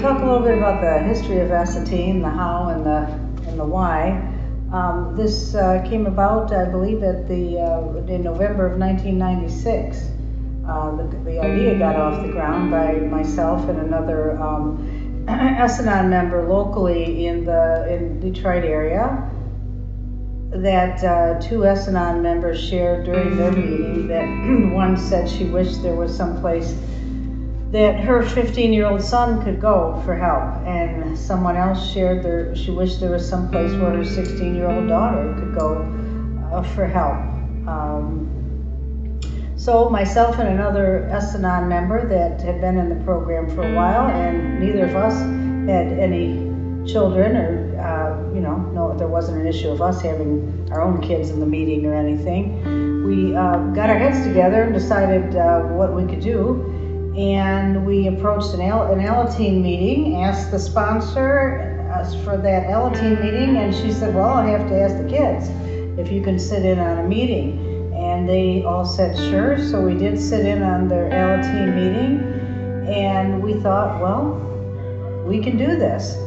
talk a little bit about the history of S-Ateen, the how and the why. This came about, I believe, in November of 1996. The idea got off the ground by myself and another S-Ateen member locally in Detroit area. That two S-Ateen members shared during their meeting that one said she wished there was some place that her 15-year-old son could go for help, and someone else shared she wished there was some place where her 16-year-old daughter could go for help. So myself and another S-Ateen member that had been in the program for a while, and neither of us had any children, or no, there wasn't an issue of us having our own kids in the meeting or anything. We got our heads together and decided what we could do. And we approached an S-Ateen meeting, asked the sponsor for that S-Ateen meeting, and she said, well, I have to ask the kids if you can sit in on a meeting. And they all said sure, so we did sit in on their S-Ateen meeting, and we thought, well, we can do this.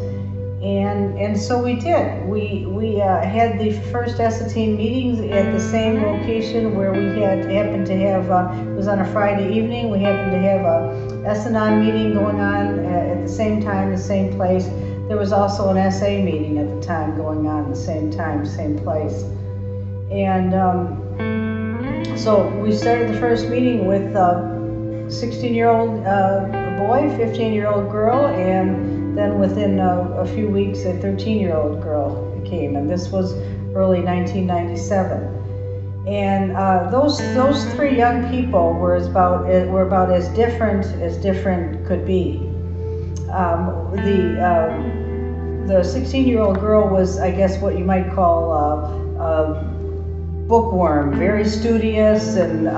And so we did. We had the first S-Ateen meetings at the same location where we happened to have, it was on a Friday evening, we happened to have a S-Ateen meeting going on at the same time, the same place. There was also an SA meeting at the time going on at the same time, same place. And so we started the first meeting with a 16-year-old boy, 15-year-old girl, and then within a few weeks, a 13-year-old girl came, and this was early 1997. And those three young people were about as different could be. The 16-year-old girl was, I guess, what you might call a bookworm, very studious and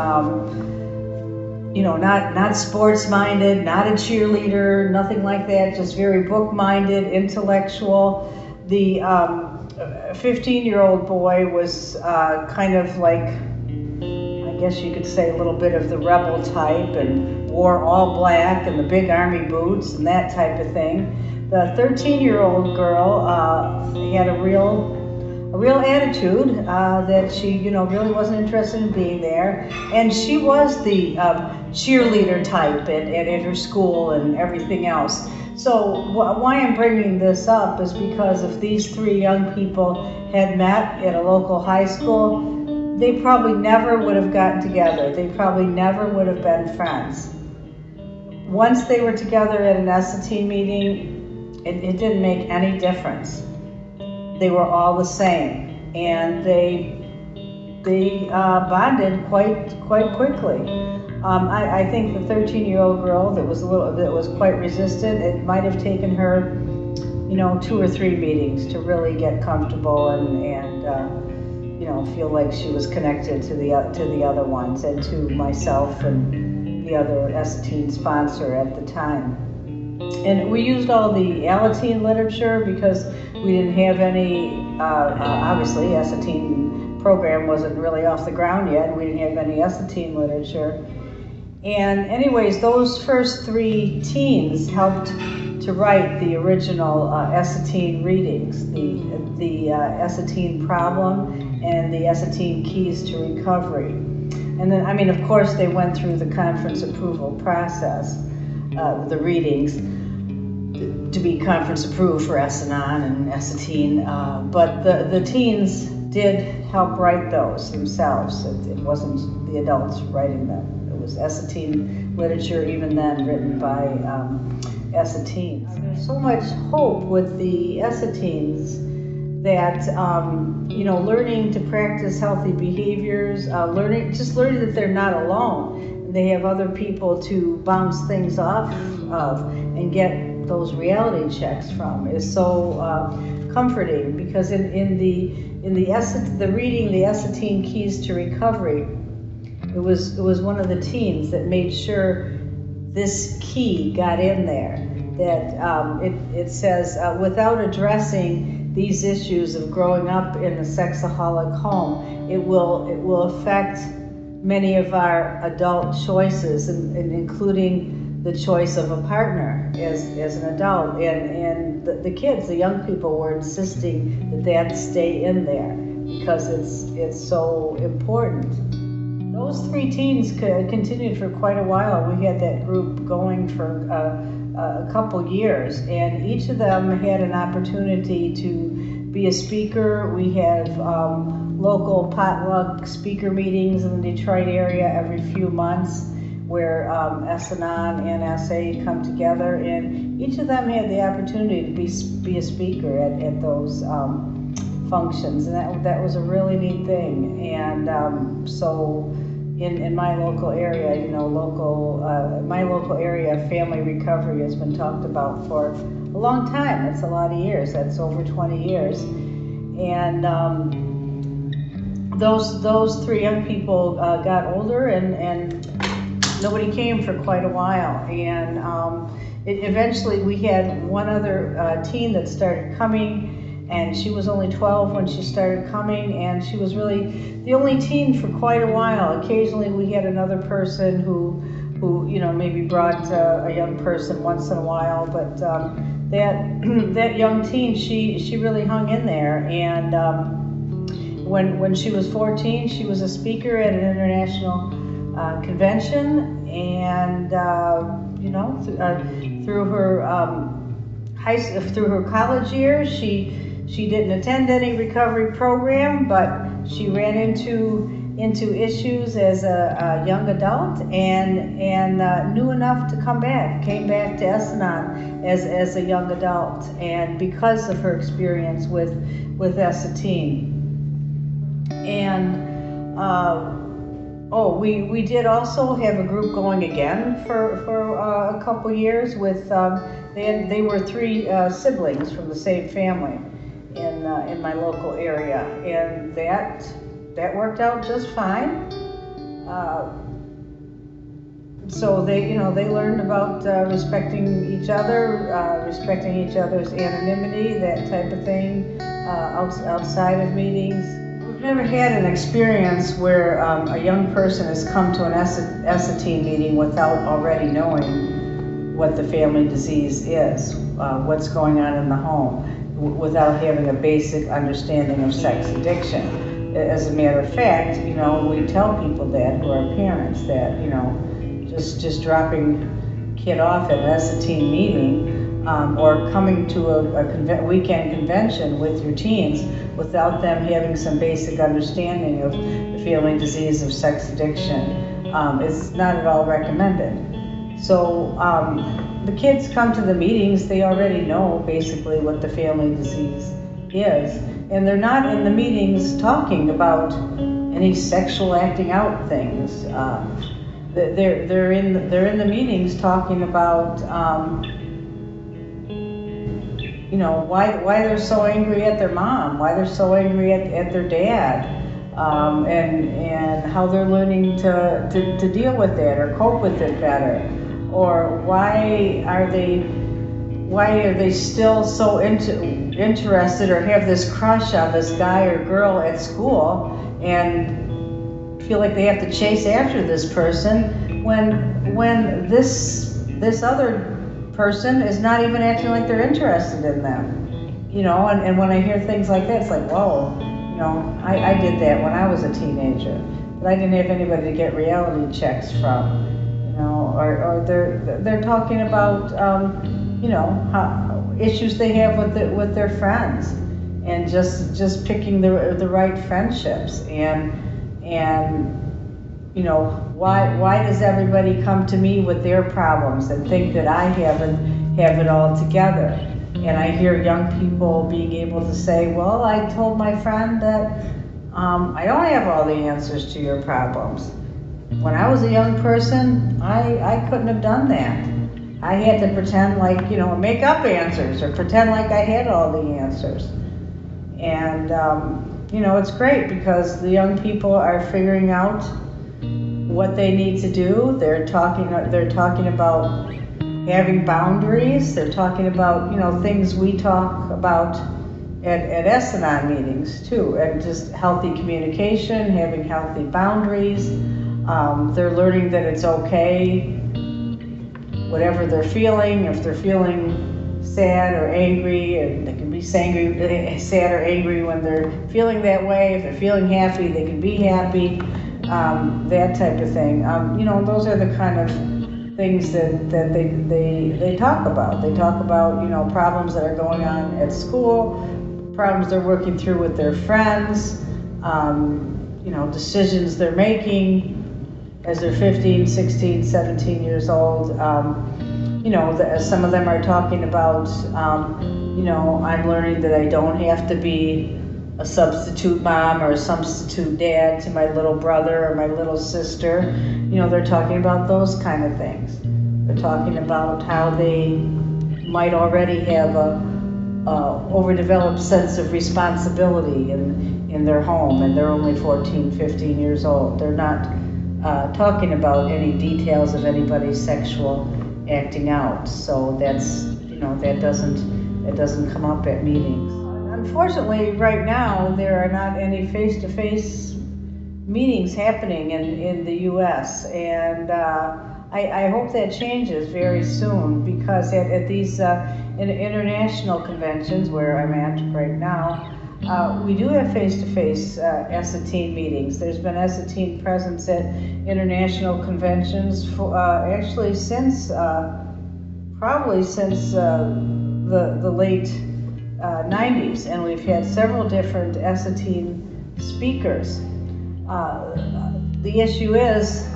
not sports-minded, not a cheerleader, nothing like that, just very book-minded, intellectual. The 15-year-old boy was kind of like, I guess you could say, a little bit of the rebel type, and wore all black and the big army boots and that type of thing. The 13-year-old girl had a real attitude that she, really wasn't interested in being there, and she was the cheerleader type at her school and everything else. So why I'm bringing this up is because if these three young people had met at a local high school, they probably never would have gotten together. They probably never would have been friends. Once they were together at an S-Ateen meeting, it didn't make any difference. They were all the same, and they bonded quite quickly. I think the 13-year-old girl that was quite resistant, it might have taken her, 2 or 3 meetings to really get comfortable and feel like she was connected to the other ones, and to myself and the other S-Ateen sponsor at the time. And we used all the S-Ateen literature because we didn't have any, obviously S-Ateen program wasn't really off the ground yet, and we didn't have any S-Ateen literature. And anyways, those first 3 teens helped to write the original S-Ateen readings, the S-Ateen problem and the S-Ateen keys to recovery. And then, of course, they went through the conference approval process, the readings, to be conference approved for S-Ateen and S-Ateen, but the teens did help write those themselves. It wasn't the adults writing them. It was S-Ateen literature, even then, written by S-Ateens. There's so much hope with the S-Ateens that, learning to practice healthy behaviors, learning that they're not alone. They have other people to bounce things off of and get those reality checks from is so comforting, because in the reading, the S-Ateen Keys to Recovery, it was one of the teens that made sure this key got in there. That it says, without addressing these issues of growing up in a sexaholic home, it will affect many of our adult choices, and including the choice of a partner as an adult, and the kids, the young people, were insisting that stay in there because it's so important. Those 3 teens continued for quite a while. We had that group going for a couple years, and each of them had an opportunity to be a speaker. We have local potluck speaker meetings in the Detroit area every few months, where S-Ateen and S-Ateen come together, and each of them had the opportunity to be a speaker at those functions, and that was a really neat thing. And so in my local area, my local area, family recovery has been talked about for a long time. That's a lot of years. That's over 20 years. And those 3 young people got older, and nobody came for quite a while. And eventually we had one other teen that started coming, and she was only 12 when she started coming, and she was really the only teen for quite a while. Occasionally we had another person who maybe brought a young person once in a while, but that young teen, she really hung in there. And when she was 14, she was a speaker at an international convention, and through her college years, she didn't attend any recovery program, but she ran into issues as a young adult, and knew enough to came back to S-Ateen as a young adult, and because of her experience with S-Ateen. And we did also have a group going again for a couple years with they were 3 siblings from the same family in my local area, and that worked out just fine. So they learned about respecting each other, respecting each other's anonymity, that type of thing, outside of meetings. We've never had an experience where a young person has come to an S-Ateen meeting without already knowing what the family disease is, what's going on in the home, without having a basic understanding of sex addiction. As a matter of fact, we tell people that, who are parents, that just dropping kid off at an S-Ateen meeting, or coming to a weekend convention with your teens without them having some basic understanding of the family disease of sex addiction is not at all recommended. So the kids come to the meetings, they already know basically what the family disease is, and they're not in the meetings talking about any sexual acting out things. They're in the meetings talking about why they're so angry at their mom, why they're so angry at their dad, and how they're learning to deal with that or cope with it better, or why are they still so interested or have this crush on this guy or girl at school and feel like they have to chase after this person when this other person is not even acting like they're interested in them, and when I hear things like that, it's like, whoa, I did that when I was a teenager, but I didn't have anybody to get reality checks from, or they're talking about how issues they have with their friends, and just picking the right friendships, and why does everybody come to me with their problems and think that I have it all together? And I hear young people being able to say, well, I told my friend that I don't have all the answers to your problems. When I was a young person, I couldn't have done that. I had to pretend like, make up answers or pretend like I had all the answers. And, it's great because the young people are figuring out what they need to do. They're talking about having boundaries. They're talking about, things we talk about at S-Ateen meetings too, and just healthy communication, having healthy boundaries. They're learning that it's okay whatever they're feeling. If they're feeling sad or angry, and they can be sad or angry when they're feeling that way. If they're feeling happy, they can be happy. That type of thing. Those are the kind of things that they talk about. They talk about, problems that are going on at school, problems they're working through with their friends, decisions they're making as they're 15, 16, 17 years old. Some of them are talking about, I'm learning that I don't have to be a substitute mom or a substitute dad to my little brother or my little sister. They're talking about those kind of things. They're talking about how they might already have a overdeveloped sense of responsibility in their home, and they're only 14, 15 years old. They're not talking about any details of anybody's sexual acting out. So that's, that doesn't come up at meetings. Unfortunately, right now, there are not any face-to-face meetings happening in the U.S., and I hope that changes very soon, because at these international conventions where I'm at right now, we do have face-to-face S-Ateen meetings. There's been S-Ateen presence at international conventions for actually probably since the late 90s, and we've had several different S-Ateen speakers. The issue is,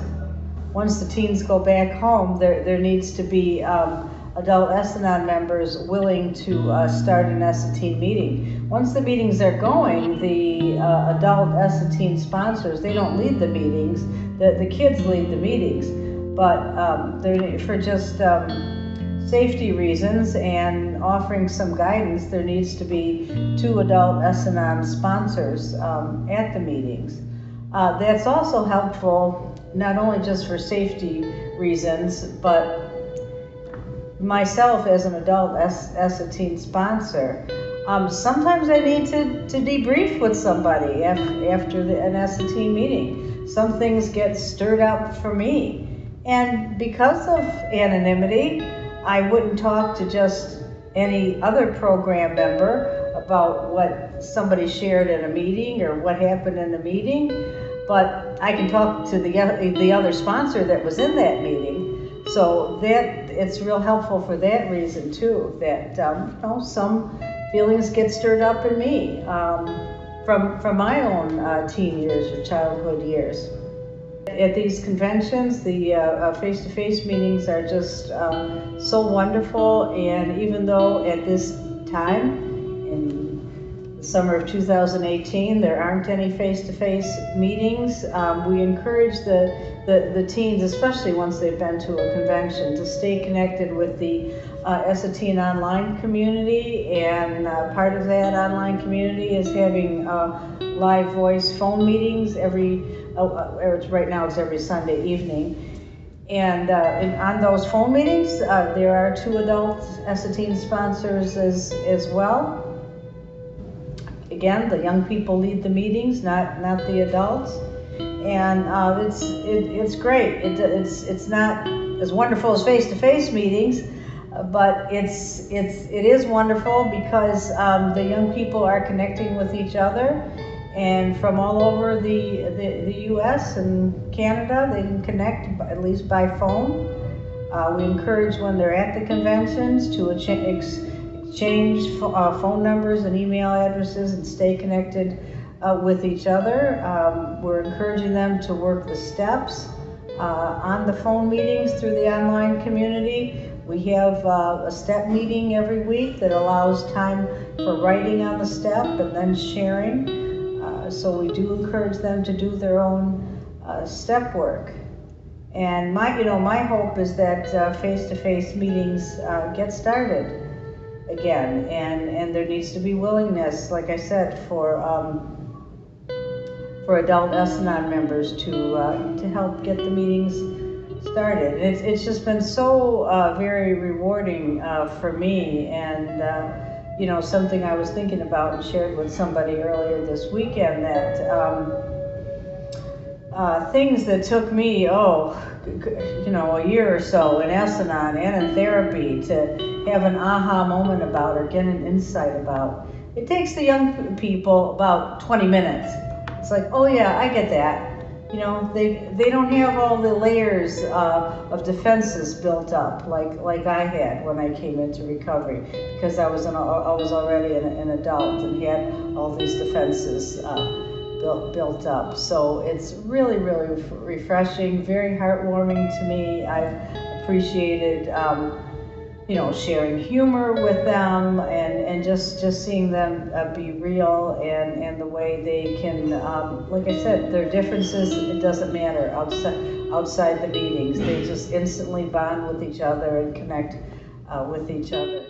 once the teens go back home, there needs to be adult S-Ateen members willing to start an S-Ateen meeting. Once the meetings are going, the adult S-Ateen sponsors, they don't lead the meetings, the kids lead the meetings, but for just safety reasons and offering some guidance, there needs to be 2 adult S-Ateen sponsors at the meetings. That's also helpful, not only just for safety reasons, but myself as an adult S-Ateen sponsor, sometimes I need to debrief with somebody after an S-Ateen meeting. Some things get stirred up for me, and because of anonymity, I wouldn't talk to just any other program member about what somebody shared at a meeting or what happened in a meeting, but I can talk to the other sponsor that was in that meeting. So that it's real helpful for that reason too, that some feelings get stirred up in me from my own teen years or childhood years. At these conventions, the face-to-face meetings are just so wonderful, and even though at this time, in the summer of 2018, there aren't any face-to-face meetings, we encourage the teens, especially once they've been to a convention, to stay connected with the S-Ateen online community, and part of that online community is having live voice phone meetings right now it's every Sunday evening. And on those phone meetings, there are 2 adult S-Ateen sponsors as well. Again, the young people lead the meetings, not the adults. And it's great. It's not as wonderful as face-to-face meetings, but it is wonderful because the young people are connecting with each other, and from all over the U.S. and Canada, they can connect at least by phone. We encourage when they're at the conventions to exchange phone numbers and email addresses and stay connected with each other. We're encouraging them to work the steps on the phone meetings through the online community. We have a step meeting every week that allows time for writing on the step and then sharing. So we do encourage them to do their own step work. And my hope is that face-to-face meetings get started again, and there needs to be willingness, like I said, for adult S-Ateen members to help get the meetings started. It's just been so very rewarding for me, and something I was thinking about and shared with somebody earlier this weekend, that things that took me, you know, a year or so in S-Ateen and in therapy to have an aha moment about or get an insight about. It takes the young people about 20 minutes. It's like, oh yeah, I get that. You know, they don't have all the layers of defenses built up like I had when I came into recovery, because I was already an adult and had all these defenses built up. So it's really refreshing, very heartwarming to me. I've appreciated you know, sharing humor with them and just seeing them be real and the way they can, like I said, their differences, it doesn't matter outside the meetings. They just instantly bond with each other and connect with each other.